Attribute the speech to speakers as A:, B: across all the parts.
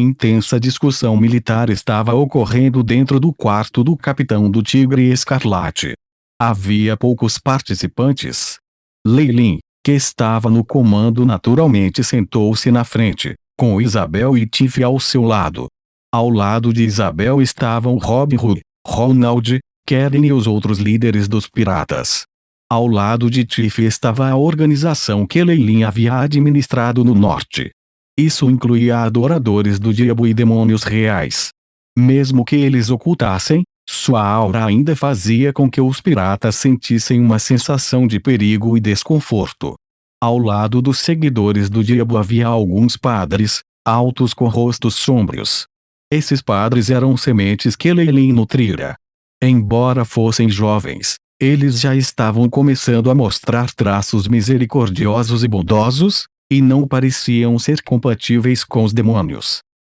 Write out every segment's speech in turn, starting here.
A: intensa discussão militar estava ocorrendo dentro do quarto do capitão do Tigre Escarlate. Havia poucos participantes. Lei Lin, que estava no comando, naturalmente sentou-se na frente, com Isabel e Tiff ao seu lado. Ao lado de Isabel estavam Robin Hood, Ronald, Karen e os outros líderes dos piratas. Ao lado de Tiff estava a organização que Lei Lin havia administrado no norte. Isso incluía adoradores do diabo e demônios reais. Mesmo que eles ocultassem, sua aura ainda fazia com que os piratas sentissem uma sensação de perigo e desconforto. Ao lado dos seguidores do diabo havia alguns padres, altos com rostos sombrios. Esses padres eram sementes que Lei Lin nutrira. Embora fossem jovens, eles já estavam começando a mostrar traços misericordiosos e bondosos, e não pareciam ser compatíveis com os demônios.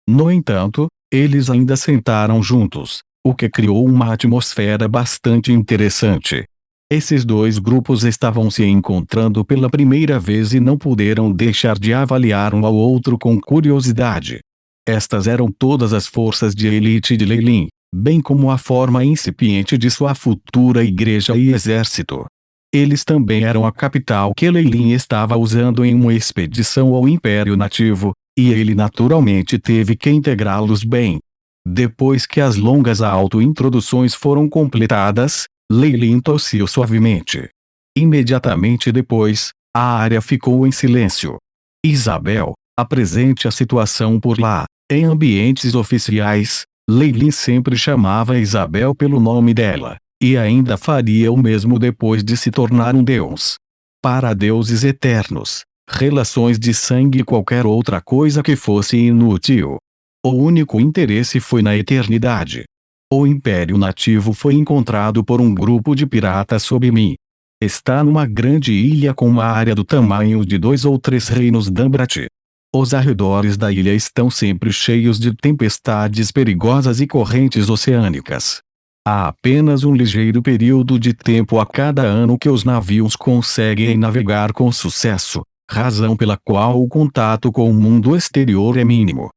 A: No entanto, eles ainda sentaram juntos, o que criou uma atmosfera bastante interessante. Esses dois grupos estavam se encontrando pela primeira vez e não puderam deixar de avaliar um ao outro com curiosidade. Estas eram todas as forças de elite de Lei Lin, bem como a forma incipiente de sua futura igreja e exército. Eles também eram a capital que Lei Lin estava usando em uma expedição ao Império Nativo, e ele naturalmente teve que integrá-los bem. Depois que as longas auto-introduções foram completadas, Lei Lin tossiu suavemente. Imediatamente depois, a área ficou em silêncio. Isabel, apresente a situação por lá. Em ambientes oficiais, Lei Lin sempre chamava Isabel pelo nome dela, e ainda faria o mesmo depois de se tornar um deus. Para deuses eternos, relações de sangue e qualquer outra coisa que fosse inútil. O único interesse foi na eternidade. O Império Nativo foi encontrado por um grupo de piratas sob mim. Está numa grande ilha com uma área do tamanho de 2 ou 3 reinos Dambrat. Os arredores da ilha estão sempre cheios de tempestades perigosas e correntes oceânicas. Há apenas um ligeiro período de tempo a cada ano que os navios conseguem navegar com sucesso, razão pela qual o contato com o mundo exterior é mínimo.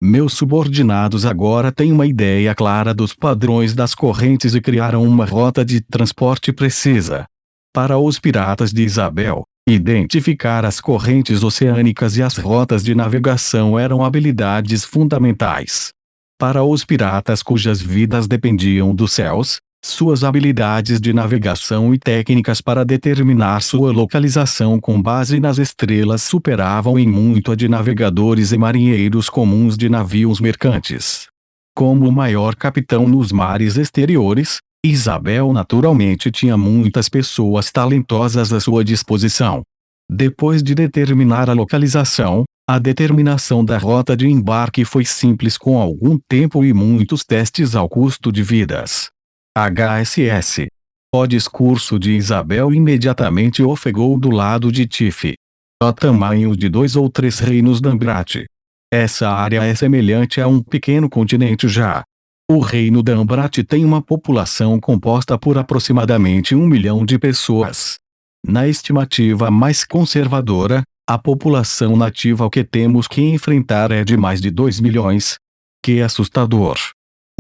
A: Meus subordinados agora têm uma ideia clara dos padrões das correntes e criaram uma rota de transporte precisa. Para os piratas de Isabel, identificar as correntes oceânicas e as rotas de navegação eram habilidades fundamentais. Para os piratas cujas vidas dependiam dos céus, suas habilidades de navegação e técnicas para determinar sua localização com base nas estrelas superavam em muito a de navegadores e marinheiros comuns de navios mercantes. Como o maior capitão nos mares exteriores, Isabel naturalmente tinha muitas pessoas talentosas à sua disposição. Depois de determinar a localização, a determinação da rota de embarque foi simples com algum tempo e muitos testes ao custo de vidas. HSS. O discurso de Isabel imediatamente ofegou do lado de Tiff. O tamanho de 2 ou 3 reinos Dambrat. Essa área é semelhante a um pequeno continente já. O reino Dambrat tem uma população composta por aproximadamente 1 milhão de pessoas. Na estimativa mais conservadora, a população nativa que temos que enfrentar é de mais de 2 milhões. Que assustador!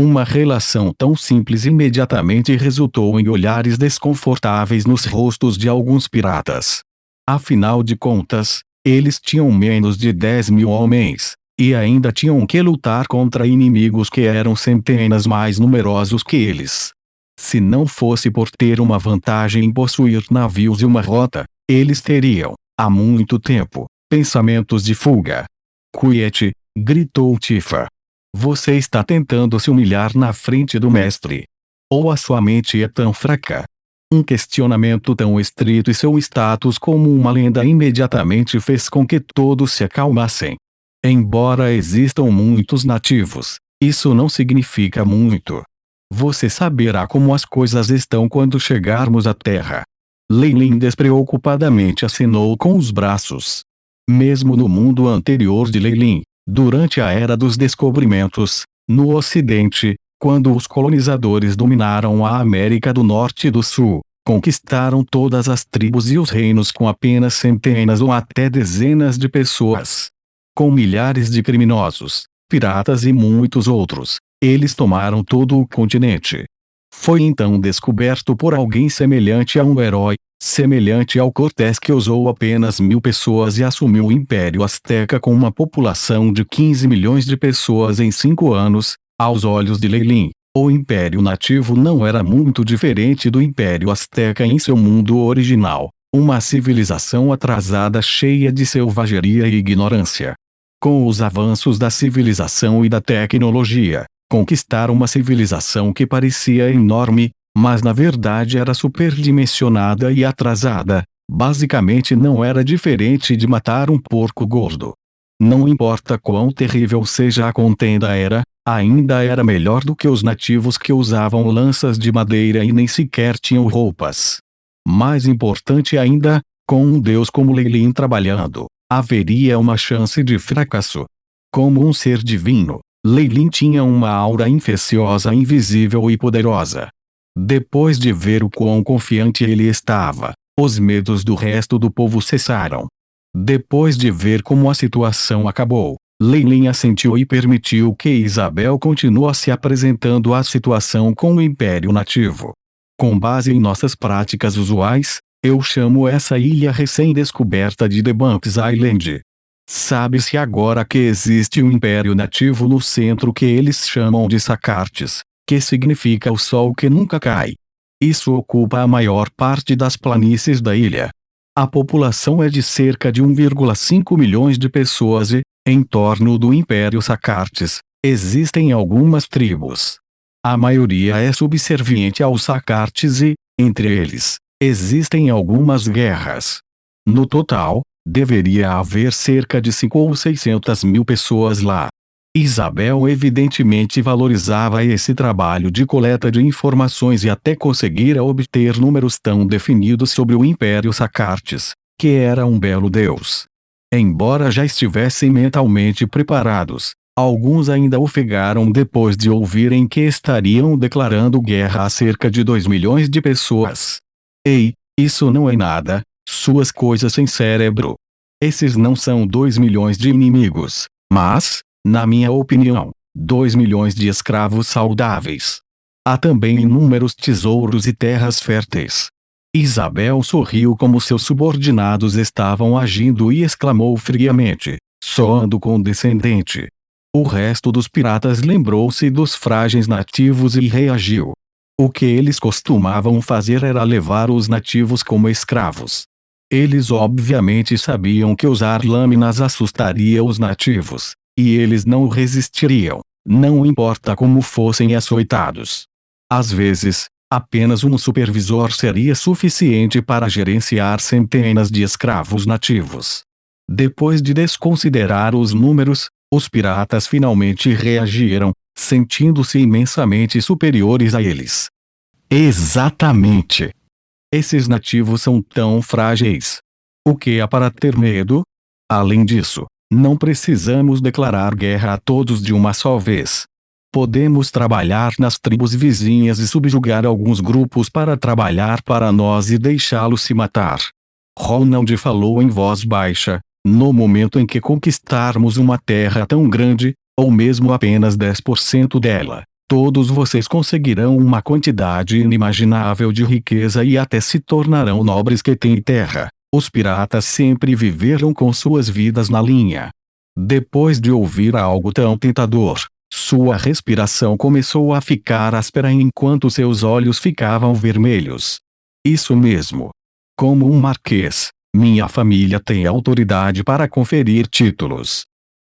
A: Uma relação tão simples imediatamente resultou em olhares desconfortáveis nos rostos de alguns piratas. Afinal de contas, eles tinham menos de 10 mil homens, e ainda tinham que lutar contra inimigos que eram centenas mais numerosos que eles. Se não fosse por ter uma vantagem em possuir navios e uma rota, eles teriam, há muito tempo, pensamentos de fuga. Quiet, gritou Tifa. Você está tentando se humilhar na frente do mestre. Ou a sua mente é tão fraca? Um questionamento tão estrito e seu status como uma lenda imediatamente fez com que todos se acalmassem. Embora existam muitos nativos, isso não significa muito. Você saberá como as coisas estão quando chegarmos à Terra. Lei Lin despreocupadamente acenou com os braços. Mesmo no mundo anterior de Lei Lin, durante a Era dos Descobrimentos, no Ocidente, quando os colonizadores dominaram a América do Norte e do Sul, conquistaram todas as tribos e os reinos com apenas centenas ou até dezenas de pessoas. Com milhares de criminosos, piratas e muitos outros. Eles tomaram todo o continente. Foi então descoberto por alguém semelhante a um herói, semelhante ao Cortés, que usou apenas 1000 pessoas e assumiu o Império Azteca com uma população de 15 milhões de pessoas em 5 anos. Aos olhos de Leilin, o Império Nativo não era muito diferente do Império Azteca em seu mundo original, uma civilização atrasada cheia de selvageria e ignorância. Com os avanços da civilização e da tecnologia, conquistaram uma civilização que parecia enorme, mas na verdade era superdimensionada e atrasada. Basicamente não era diferente de matar um porco gordo. Não importa quão terrível seja a contenda ainda era melhor do que os nativos que usavam lanças de madeira e nem sequer tinham roupas. Mais importante ainda, com um deus como Leilin trabalhando, haveria uma chance de fracasso. Como um ser divino, Leilin tinha uma aura infecciosa, invisível e poderosa. Depois de ver o quão confiante ele estava, os medos do resto do povo cessaram. Depois de ver como a situação acabou, Leilin assentiu e permitiu que Isabel continuasse apresentando a situação com o Império Nativo. Com base em nossas práticas usuais, eu chamo essa ilha recém-descoberta de The Banks Island. Sabe-se agora que existe um Império Nativo no centro que eles chamam de Sacartes, que significa o sol que nunca cai. Isso ocupa a maior parte das planícies da ilha. A população é de cerca de 1,5 milhões de pessoas e, em torno do Império Sacartes, existem algumas tribos. A maioria é subserviente aos Sacartes e, entre eles, existem algumas guerras. No total, deveria haver cerca de 5 ou 600 mil pessoas lá. Isabel evidentemente valorizava esse trabalho de coleta de informações e até conseguira obter números tão definidos sobre o Império Sacartes, que era um belo deus. Embora já estivessem mentalmente preparados, alguns ainda ofegaram depois de ouvirem que estariam declarando guerra a cerca de 2 milhões de pessoas. Ei, isso não é nada, suas coisas sem cérebro. Esses não são 2 milhões de inimigos, mas, na minha opinião, 2 milhões de escravos saudáveis. Há também inúmeros tesouros e terras férteis. Isabel sorriu como seus subordinados estavam agindo e exclamou friamente, soando condescendente. O resto dos piratas lembrou-se dos frágeis nativos e reagiu. O que eles costumavam fazer era levar os nativos como escravos. Eles obviamente sabiam que usar lâminas assustaria os nativos, e eles não resistiriam, não importa como fossem açoitados. Às vezes, apenas um supervisor seria suficiente para gerenciar centenas de escravos nativos. Depois de desconsiderar os números, os piratas finalmente reagiram, sentindo-se imensamente superiores a eles. Exatamente! Esses nativos são tão frágeis. O que há para ter medo? Além disso, não precisamos declarar guerra a todos de uma só vez. Podemos trabalhar nas tribos vizinhas e subjugar alguns grupos para trabalhar para nós e deixá-los se matar. Ronald falou em voz baixa. No momento em que conquistarmos uma terra tão grande, ou mesmo apenas 10% dela, todos vocês conseguirão uma quantidade inimaginável de riqueza e até se tornarão nobres que têm terra. Os piratas sempre viveram com suas vidas na linha. Depois de ouvir algo tão tentador, sua respiração começou a ficar áspera enquanto seus olhos ficavam vermelhos. Isso mesmo. Como um marquês, minha família tem autoridade para conferir títulos.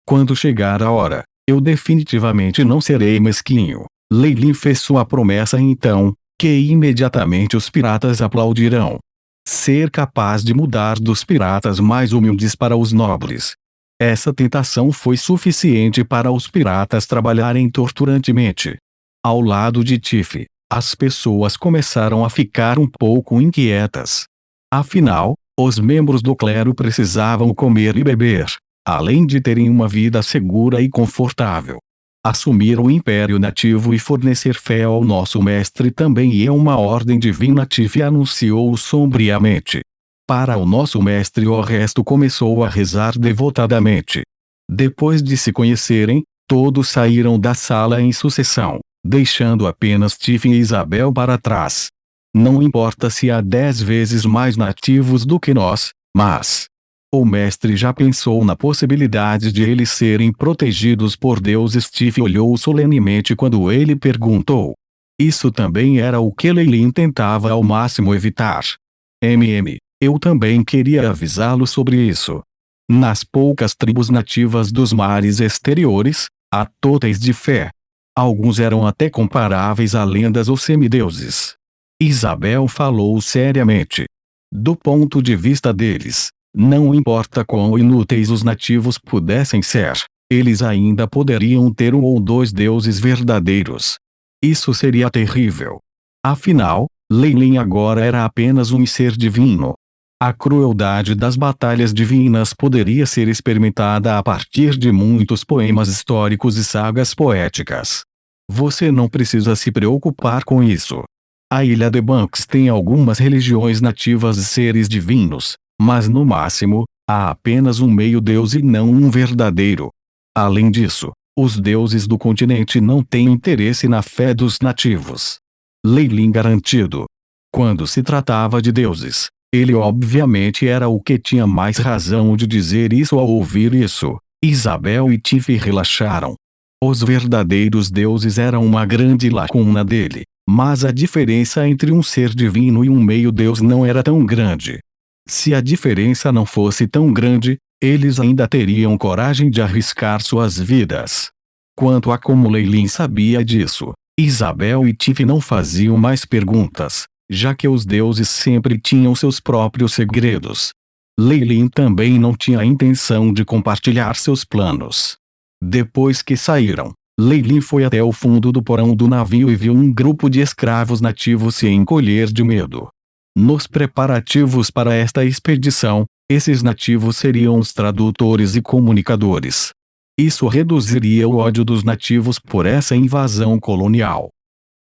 A: Quando chegar a hora, eu definitivamente não serei mesquinho. Leilin fez sua promessa então, que imediatamente os piratas aplaudirão. Ser capaz de mudar dos piratas mais humildes para os nobres. Essa tentação foi suficiente para os piratas trabalharem torturantemente. Ao lado de Tiff, as pessoas começaram a ficar um pouco inquietas. Afinal, os membros do clero precisavam comer e beber, além de terem uma vida segura e confortável. Assumir o Império Nativo e fornecer fé ao nosso mestre também é uma ordem divina, Tiff anunciou sombriamente. Para o nosso mestre o resto começou a rezar devotadamente. Depois de se conhecerem, Todos saíram da sala em sucessão, deixando apenas Tiff e Isabel para trás. Não importa se há 10 vezes mais nativos do que nós, mas... O mestre já pensou na possibilidade de eles serem protegidos por Deus. Tiff olhou solenemente quando ele perguntou. Isso também era o que Leilin tentava ao máximo evitar. Eu também queria avisá-lo sobre isso. Nas poucas tribos nativas dos mares exteriores, há totens de fé. Alguns eram até comparáveis a lendas ou semideuses. Isabel falou seriamente. Do ponto de vista deles, não importa quão inúteis os nativos pudessem ser, eles ainda poderiam ter um ou dois deuses verdadeiros. Isso seria terrível. Afinal, Leilin agora era apenas um ser divino. A crueldade das batalhas divinas poderia ser experimentada a partir de muitos poemas históricos e sagas poéticas. Você não precisa se preocupar com isso. A ilha de Banks tem algumas religiões nativas de seres divinos, mas no máximo, há apenas um meio-deus e não um verdadeiro. Além disso, os deuses do continente não têm interesse na fé dos nativos. Leilin garantido. Quando se tratava de deuses, ele obviamente era o que tinha mais razão de dizer isso. Ao ouvir isso, Isabel e Tiff relaxaram. Os verdadeiros deuses eram uma grande lacuna dele, mas a diferença entre um ser divino e um meio-deus não era tão grande. Se a diferença não fosse tão grande, eles ainda teriam coragem de arriscar suas vidas. Quanto a como Leilin sabia disso, Isabel e Tiff não faziam mais perguntas, já que os deuses sempre tinham seus próprios segredos. Leilin também não tinha a intenção de compartilhar seus planos. Depois que saíram, Leilin foi até o fundo do porão do navio e viu um grupo de escravos nativos se encolher de medo. Nos preparativos para esta expedição, esses nativos seriam os tradutores e comunicadores. Isso reduziria o ódio dos nativos por essa invasão colonial.